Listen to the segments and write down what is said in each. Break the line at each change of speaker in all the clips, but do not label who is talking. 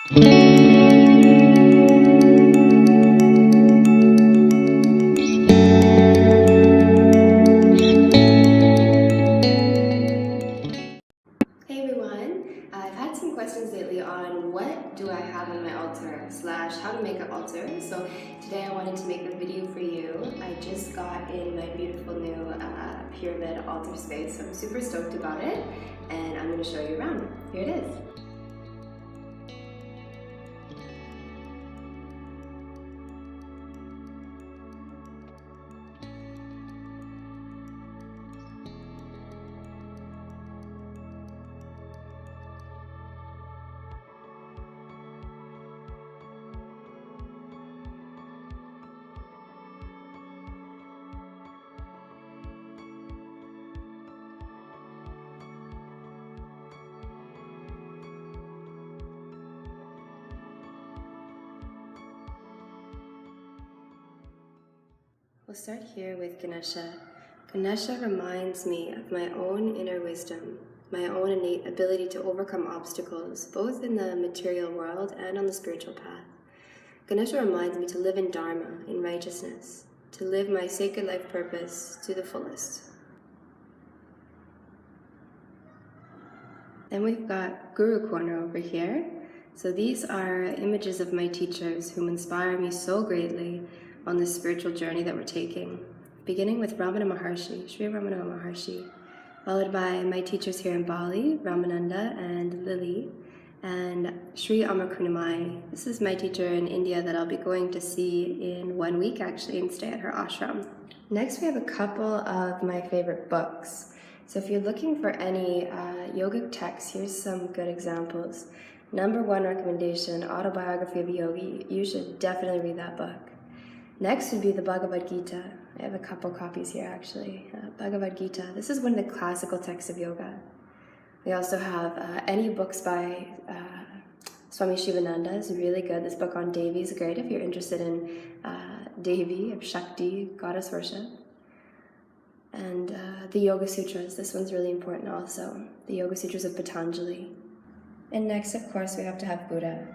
Hey everyone, I've had some questions lately on what do I have on my altar slash how to make an altar. So today I wanted to make a video for you. I just got in my beautiful new pyramid altar space, so I'm super stoked about it and I'm going to show you around. Here it is. We'll start here with Ganesha. Ganesha reminds me of my own inner wisdom, my own innate ability to overcome obstacles, both in the material world and on the spiritual path. Ganesha reminds me to live in Dharma, in righteousness, to live my sacred life purpose to the fullest. Then we've got Guru Corner over here. So these are images of my teachers whom inspire me so greatly on this spiritual journey that we're taking, beginning with Ramana Maharshi, Sri Ramana Maharshi, followed by my teachers here in Bali, Ramananda and Lily, and Sri Amarkunamai. This is my teacher in India that I'll be going to see in 1 week actually and stay at her ashram. Next we have a couple of my favorite books. So if you're looking for any yogic texts, here's some good examples. Number 1 recommendation, Autobiography of a Yogi. You should definitely read that book. Next would be the Bhagavad Gita. I have a couple copies here actually. Bhagavad Gita. This is one of the classical texts of yoga. We also have any books by Swami Shivananda is really good. This book on Devi is great if you're interested in Devi, of Shakti, goddess worship. And the Yoga Sutras. This one's really important also. The Yoga Sutras of Patanjali. And next, of course, we have to have Buddha,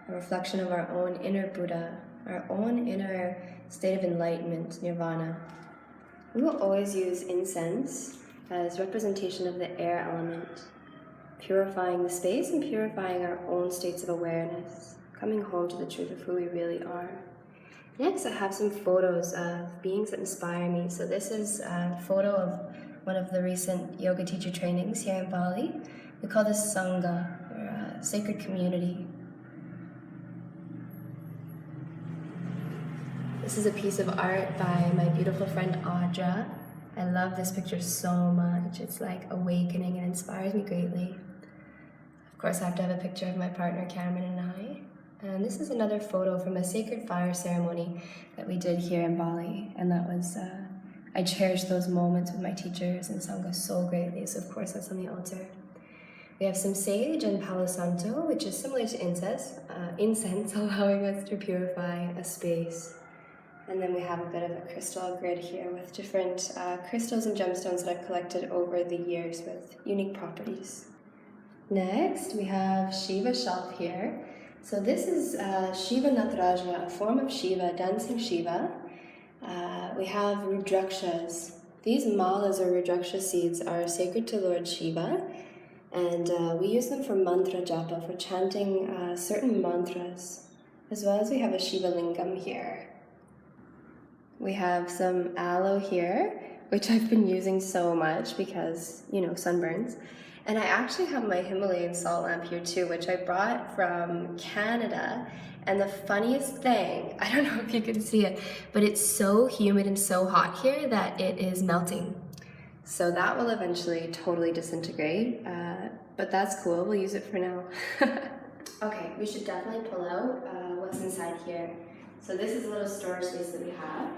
a reflection of our own inner Buddha, our own inner state of enlightenment, nirvana. We will always use incense as representation of the air element, purifying the space and purifying our own states of awareness, coming home to the truth of who we really are. Next, I have some photos of beings that inspire me. So this is a photo of one of the recent yoga teacher trainings here in Bali. We call this Sangha, or sacred community. This is a piece of art by my beautiful friend Audra. I love this picture so much. It's like awakening and inspires me greatly. Of course, I have to have a picture of my partner Cameron and I. And this is another photo from a sacred fire ceremony that we did here in Bali. And that was, I cherish those moments with my teachers and Sangha so greatly. So of course that's on the altar. We have some sage and Palo Santo, which is similar to incense, allowing us to purify a space. And then we have a bit of a crystal grid here with different crystals and gemstones that I've collected over the years with unique properties. Next, we have Shiva shelf here. So this is Shiva Nataraja, a form of Shiva, dancing Shiva. We have Rudrakshas. These malas or Rudraksha seeds are sacred to Lord Shiva, and we use them for mantra japa, for chanting certain mantras, as well as we have a Shiva lingam here. We have some aloe here, which I've been using so much because, you know, sunburns. And I actually have my Himalayan salt lamp here too, which I brought from Canada. And the funniest thing, I don't know if you can see it, but it's so humid and so hot here that it is melting. So that will eventually totally disintegrate, but that's cool, we'll use it for now. Okay, we should definitely pull out what's inside here. So this is a little storage space that we have.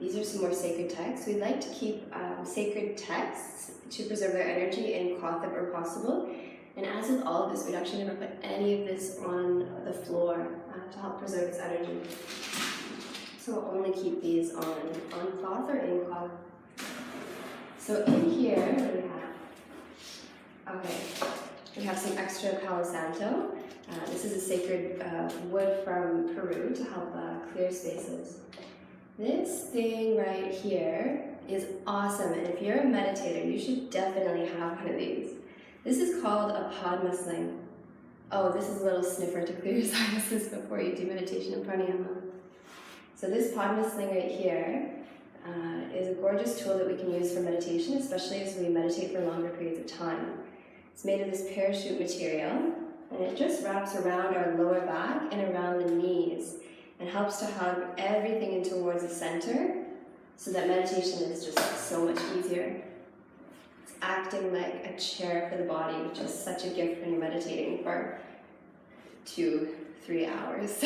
These are some more sacred texts. We like to keep sacred texts to preserve their energy in cloth if possible. And as with all of this, we'd actually never put any of this on the floor to help preserve its energy. So we'll only keep these on cloth or in cloth. So in here, what do we have? Okay, we have some extra Palo Santo. This is a sacred wood from Peru to help clear spaces. This thing right here is awesome, and if you're a meditator, you should definitely have one of these. This is called a Padma sling. Oh, this is a little sniffer to clear your sinuses before you do meditation and pranayama. So this Padma sling right here is a gorgeous tool that we can use for meditation, especially as we meditate for longer periods of time. It's made of this parachute material, and it just wraps around our lower back and around the knees and helps to hug everything in towards the center so that meditation is just so much easier. It's acting like a chair for the body, which is such a gift when you're meditating for 2-3 hours.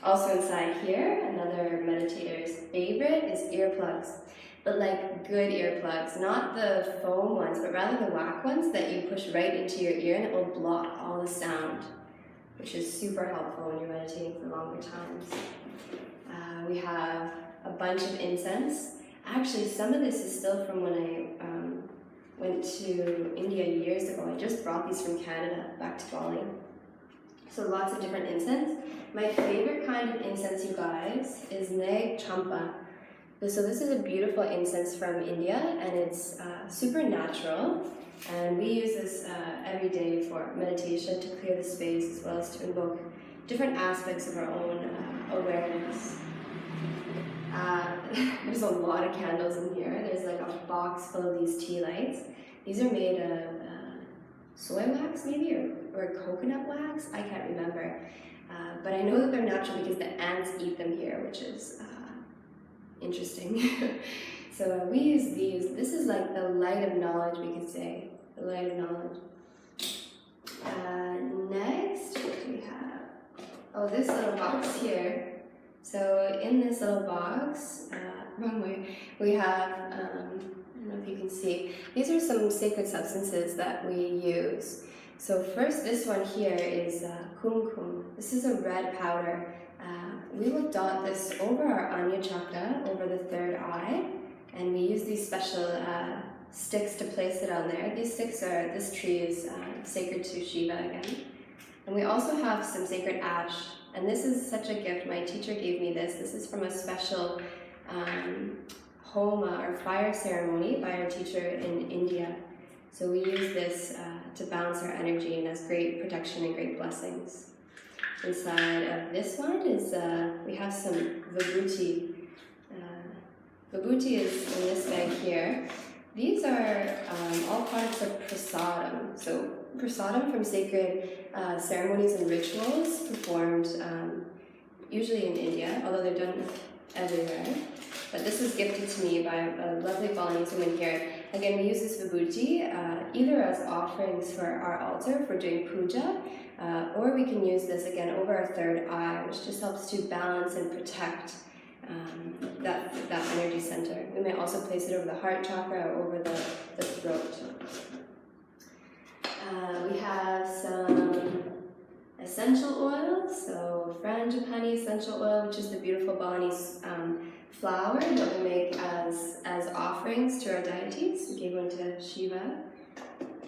Also inside here, another meditator's favorite is earplugs, but like good earplugs, not the foam ones, but rather the whack ones that you push right into your ear and it will block all the sound, which is super helpful when you're meditating for longer times. We have a bunch of incense. Actually, some of this is still from when I went to India years ago. I just brought these from Canada back to Bali. So lots of different incense. My favorite kind of incense, you guys, is Nag Champa. So this is a beautiful incense from India, and it's super natural. And we use this every day for meditation to clear the space, as well as to invoke different aspects of our own awareness. There's a lot of candles in here. There's like a box full of these tea lights. These are made of soy wax maybe, or coconut wax, I can't remember. But I know that they're natural because the ants eat them here, which is interesting. So we use these. This is like the light of knowledge, we could say. The light of knowledge. Next, what do we have? Oh, this little box here. So in this little box, wrong way, we have, I don't know if you can see, these are some sacred substances that we use. So first, this one here is kumkum. This is a red powder. We will dot this over our Anya chakra, over the third eye, and we use these special sticks to place it on there. These sticks are, this tree is sacred to Shiva again. And we also have some sacred ash, and this is such a gift. My teacher gave me this. This is from a special homa or fire ceremony by our teacher in India. So we use this to balance our energy and has great protection and great blessings. Inside of this one is, we have some vibhuti. Vibhuti is in this bag here. These are all products of prasadam. So prasadam from sacred ceremonies and rituals performed usually in India, although they're done everywhere. But this was gifted to me by a lovely Balinese woman here. Again, we use this vibhuti either as offerings for our altar for doing puja, or we can use this again over our third eye, which just helps to balance and protect that energy center. We may also place it over the heart chakra or over the throat. We have some essential oils, so frangipani essential oil, which is the beautiful Balinese flower that we make as offerings to our deities. We gave one to Shiva.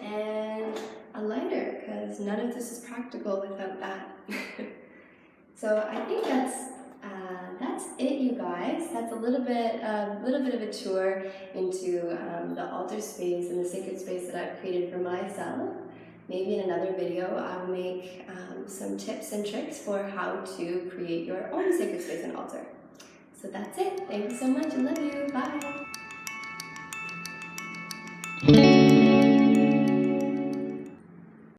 And a lighter, because none of this is practical without that. So I think that's it, you guys. That's a little bit of a tour into the altar space and the sacred space that I've created for myself. Maybe in another video I'll make some tips and tricks for how to create your own sacred space and altar. So that's it. Thank you so much. I love you. Bye.